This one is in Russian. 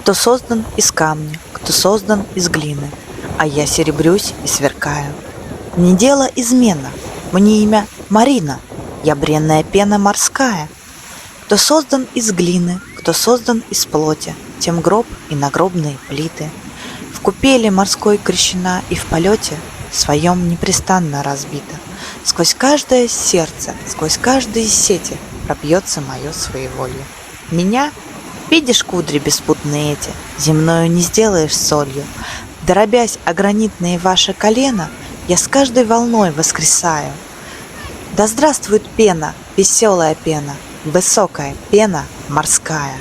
Кто создан из камня, кто создан из глины, а я серебрюсь и сверкаю. Не дело измена, мне имя Марина, я бренная пена морская. Кто создан из глины, кто создан из плоти, тем гроб и нагробные плиты. В купели морской крещена и в полете своем непрестанно разбита. Сквозь каждое сердце, сквозь каждые сети пробьется мое своеволие. Меня, видишь, кудри беспутные эти, земною не сделаешь солью. Дробясь о гранитные ваши колена, я с каждой волной воскресаю. Да здравствует пена, веселая пена, высокая пена морская.